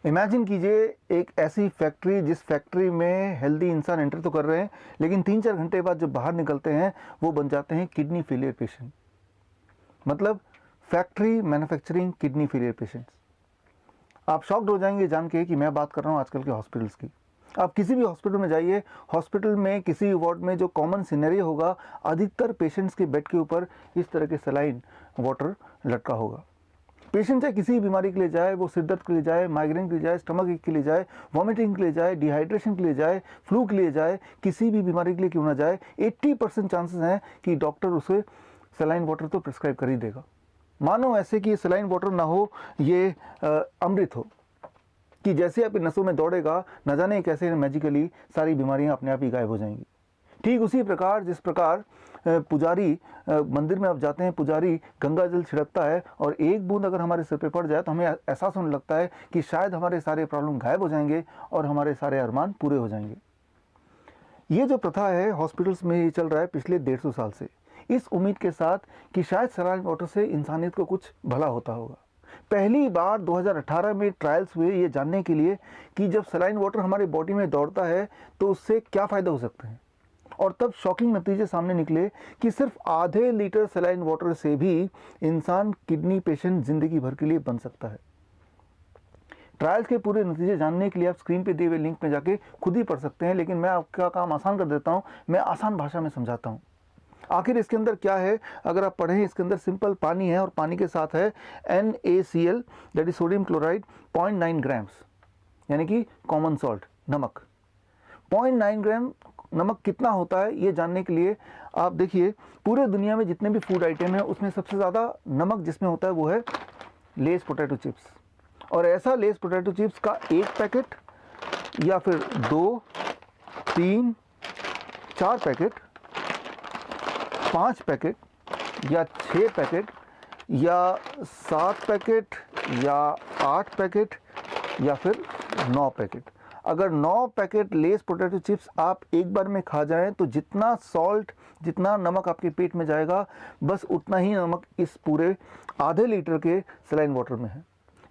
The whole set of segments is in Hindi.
इमेजिन कीजिए एक ऐसी फैक्ट्री जिस फैक्ट्री में हेल्दी इंसान एंटर तो कर रहे हैं, लेकिन 3-4 घंटे बाद जब बाहर निकलते हैं वो बन जाते हैं किडनी फेलियर पेशेंट। मतलब factory manufacturing kidney failure patients. आप शॉक्ड हो जाएंगे जान के कि मैं बात कर रहा हूँ आजकल के हॉस्पिटल्स की। आप किसी भी हॉस्पिटल में जाइए, हॉस्पिटल में किसी भी वार्ड में जो कॉमन सिनेरियो होगा, अधिकतर पेशेंट्स के बेड के ऊपर इस तरह के सलाइन वाटर लटका होगा। पेशेंट चाहे किसी भी बीमारी के लिए जाए, वो सिर दर्द के लिए जाए, माइग्रेन के लिए जाए, स्टमक एक के लिए जाए, वॉमिटिंग के लिए जाए, डिहाइड्रेशन के लिए जाए, फ्लू के लिए जाए, किसी भी बीमारी के लिए क्यों ना जाए, 80% चांसेस हैं कि डॉक्टर उसे सलाइन वाटर तो प्रिस्क्राइब कर ही देगा। मानो ऐसे कि सलाइन वाटर ना हो ये अमृत हो, कि जैसे आपकी नसों में दौड़ेगा, न जाने कैसे मैजिकली सारी बीमारियां अपने आप ही गायब हो जाएंगी। ठीक उसी प्रकार जिस प्रकार पुजारी मंदिर में आप जाते हैं, पुजारी गंगा जल छिड़कता है और एक बूंद अगर हमारे सिर पे पड़ जाए तो हमें एहसास होने लगता है कि शायद हमारे सारे प्रॉब्लम गायब हो जाएंगे और हमारे सारे अरमान पूरे हो जाएंगे। ये जो प्रथा है हॉस्पिटल्स में ये चल रहा है पिछले 150 साल से, इस उम्मीद के साथ कि शायद सलाइन वाटर से इंसानियत को कुछ भला होता होगा। पहली बार 2018 में ट्रायल्स हुए ये जानने के लिए कि जब सलाइन वाटर हमारे बॉडी में दौड़ता है तो उससे क्या फ़ायदा हो सकते हैं, और तब शॉकिंग नतीजे सामने निकले कि सिर्फ आधे लीटर सलाइन वाटर से भी इंसान किडनी पेशेंट जिंदगी भर के लिए बन सकता है। ट्रायल्स के पूरे नतीजे जानने के लिए आप स्क्रीन पे दिए हुए लिंक में जाके खुद ही पढ़ सकते हैं, लेकिन मैं आपका काम आसान कर देता हूँ, मैं आसान भाषा में समझाता हूँ। आखिर इसके अंदर क्या है अगर आप पढ़ें, इसके अंदर सिंपल पानी है और पानी के साथ है NaCl that is sodium chloride 0.9 grams, यानी कि कॉमन सॉल्ट, नमक। 0.9 ग्राम नमक कितना होता है ये जानने के लिए आप देखिए पूरे दुनिया में जितने भी फूड आइटम है उसमें सबसे ज़्यादा नमक जिसमें होता है वो है लेस पोटैटो चिप्स। और ऐसा लेस पोटैटो चिप्स का 1 पैकेट या फिर 2, 3, 4 पैकेट, 5 पैकेट या 6 पैकेट या 7 पैकेट या 8 पैकेट या फिर 9 पैकेट। अगर 9 पैकेट लेस पोटैटो चिप्स आप एक बार में खा जाएं तो जितना सॉल्ट, जितना नमक आपके पेट में जाएगा, बस उतना ही नमक इस पूरे आधे लीटर के सलाइन वाटर में है।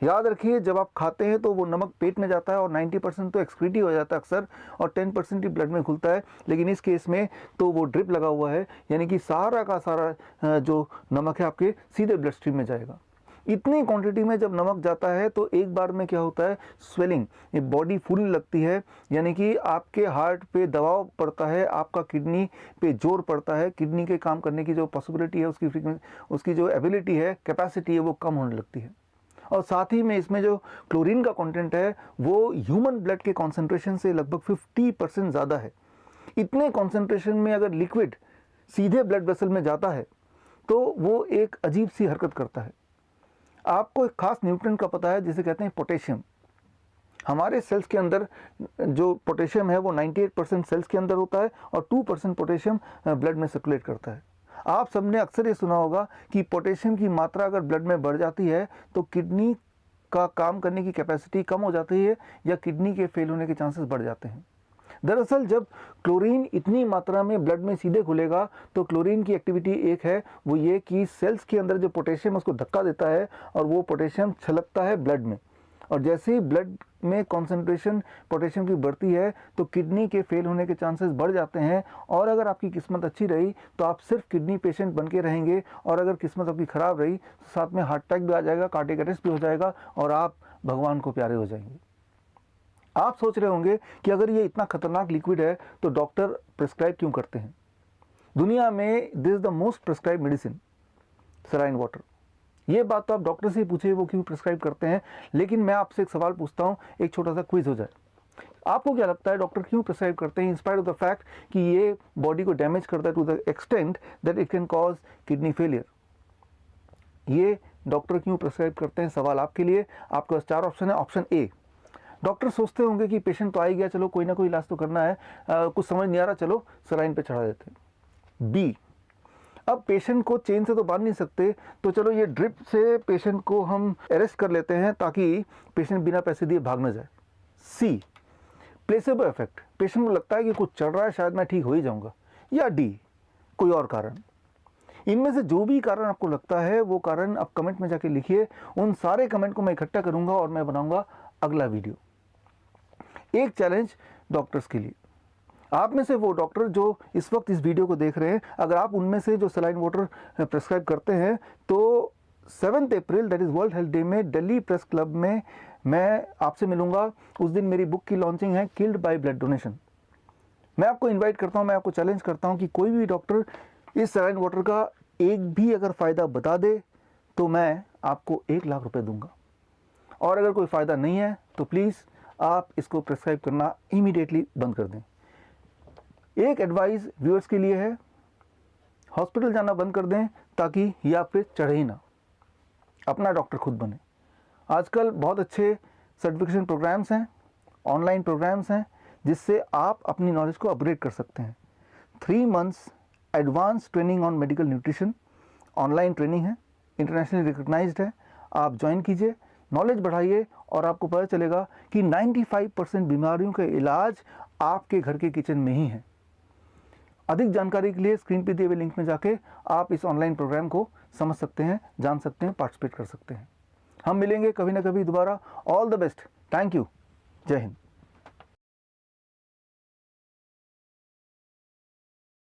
याद रखिए जब आप खाते हैं तो वो नमक पेट में जाता है और 90% तो एक्सक्रीट ही हो जाता है अक्सर, और 10% ही ब्लड में घुलता है। लेकिन इस केस में तो वो ड्रिप लगा हुआ है, यानी कि सारा का सारा जो नमक है आपके सीधे ब्लड स्ट्रीम में जाएगा। इतनी क्वांटिटी में जब नमक जाता है तो एक बार में क्या होता है, स्वेलिंग, ये बॉडी फूलने लगती है, यानी कि आपके हार्ट पे दबाव पड़ता है, आपका किडनी पे जोर पड़ता है, किडनी के काम करने की जो पॉसिबिलिटी है, उसकी जो एबिलिटी है, कैपेसिटी है, वो कम होने लगती है। और साथ ही में इसमें जो क्लोरीन का कंटेंट है वो ह्यूमन ब्लड के कॉन्सेंट्रेशन से लगभग 50% ज़्यादा है। इतने कॉन्सेंट्रेशन में अगर लिक्विड सीधे ब्लड वेसल में जाता है तो वो एक अजीब सी हरकत करता है। आपको एक खास न्यूट्रिएंट का पता है जिसे कहते हैं पोटेशियम। हमारे सेल्स के अंदर जो पोटेशियम है वो 98% सेल्स के अंदर होता है और 2% पोटेशियम ब्लड में सर्कुलेट करता है। आप सबने अक्सर ये सुना होगा कि पोटेशियम की मात्रा अगर ब्लड में बढ़ जाती है तो किडनी का काम करने की कैपेसिटी कम हो जाती है या किडनी के फेल होने के चांसेस बढ़ जाते हैं। दरअसल जब क्लोरीन इतनी मात्रा में ब्लड में सीधे घुलेगा तो क्लोरीन की एक्टिविटी एक है, वो ये कि सेल्स के अंदर जो पोटेशियम उसको धक्का देता है और वो पोटेशियम छलकता है ब्लड में, और जैसे ही ब्लड में कॉन्सेंट्रेशन पोटेशियम की बढ़ती है तो किडनी के फेल होने के चांसेस बढ़ जाते हैं। और अगर आपकी किस्मत अच्छी रही तो आप सिर्फ किडनी पेशेंट बन के रहेंगे, और अगर किस्मत आपकी ख़राब रही तो साथ में हार्ट अटैक भी आ जाएगा, कार्डियक अरेस्ट भी हो जाएगा और आप भगवान को प्यारे हो जाएंगे। आप सोच रहे होंगे कि अगर ये इतना खतरनाक लिक्विड है तो डॉक्टर प्रिस्क्राइब क्यों करते हैं। दुनिया में this is the most prescribe medicine, saline water. ये बात तो आप डॉक्टर से ही पूछिए वो क्यों प्रिस्क्राइब करते हैं। लेकिन मैं आपसे एक सवाल पूछता हूँ, एक छोटा सा क्विज हो जाए। आपको क्या लगता है डॉक्टर क्यों प्रिस्क्राइब करते हैं in spite of the fact कि ये बॉडी को डैमेज करता है to the extent that it can cause kidney failure. ये डॉक्टर क्यों प्रिस्क्राइब करते हैं, सवाल आपके लिए। आपके पास 4 ऑप्शन है। ऑप्शन ए, डॉक्टर सोचते होंगे कि पेशेंट तो आ ही गया, चलो कोई ना कोई इलाज तो करना है, कुछ समझ नहीं आ रहा, चलो सलाइन पे चढ़ा देते हैं। बी, अब पेशेंट को चेन से तो बांध नहीं सकते तो चलो ये ड्रिप से पेशेंट को हम अरेस्ट कर लेते हैं ताकि पेशेंट बिना पैसे दिए भाग न जाए। सी, प्लेसेबो इफेक्ट, पेशेंट को लगता है कि कुछ चल रहा है, शायद मैं ठीक हो ही जाऊंगा। या डी, कोई और कारण। इनमें से जो भी कारण आपको लगता है वो कारण आप कमेंट में जाके लिखिए। उन सारे कमेंट को मैं इकट्ठा करूंगा और मैं बनाऊंगा अगला वीडियो। एक चैलेंज डॉक्टर्स के लिए, आप में से वो डॉक्टर जो इस वक्त इस वीडियो को देख रहे हैं, अगर आप उनमें से जो सलाइन वाटर प्रेस्क्राइब करते हैं तो 7 अप्रैल that is world health day में दिल्ली प्रेस क्लब में मैं आपसे मिलूंगा। उस दिन मेरी बुक की लॉन्चिंग है, किल्ड बाय ब्लड डोनेशन। मैं आपको इनवाइट करता हूं, मैं आपको चैलेंज करता हूं कि कोई भी डॉक्टर इस सलाइन वाटर का एक भी अगर फ़ायदा बता दे तो मैं आपको 1 लाख रुपए दूंगा, और अगर कोई फ़ायदा नहीं है तो प्लीज़ आप इसको प्रेस्क्राइब करना इमीडिएटली बंद कर दें। एक एडवाइस व्यूअर्स के लिए है, हॉस्पिटल जाना बंद कर दें ताकि ये आप पे चढ़े ही ना, अपना डॉक्टर खुद बने। आजकल बहुत अच्छे सर्टिफिकेशन प्रोग्राम्स हैं, ऑनलाइन प्रोग्राम्स हैं, जिससे आप अपनी नॉलेज को अपग्रेड कर सकते हैं। 3 months advance training on medical nutrition online training है, इंटरनेशनली रिकग्नाइज्ड है। आप ज्वाइन कीजिए, नॉलेज बढ़ाइए और आपको पता चलेगा कि 95% बीमारियों का इलाज आपके घर के किचन में ही है। अधिक जानकारी के लिए स्क्रीन पे दिए हुए लिंक में जाके आप इस ऑनलाइन प्रोग्राम को समझ सकते हैं, जान सकते हैं, पार्टिसिपेट कर सकते हैं। हम मिलेंगे कभी ना कभी दोबारा। All the best, thank you, जय हिंद।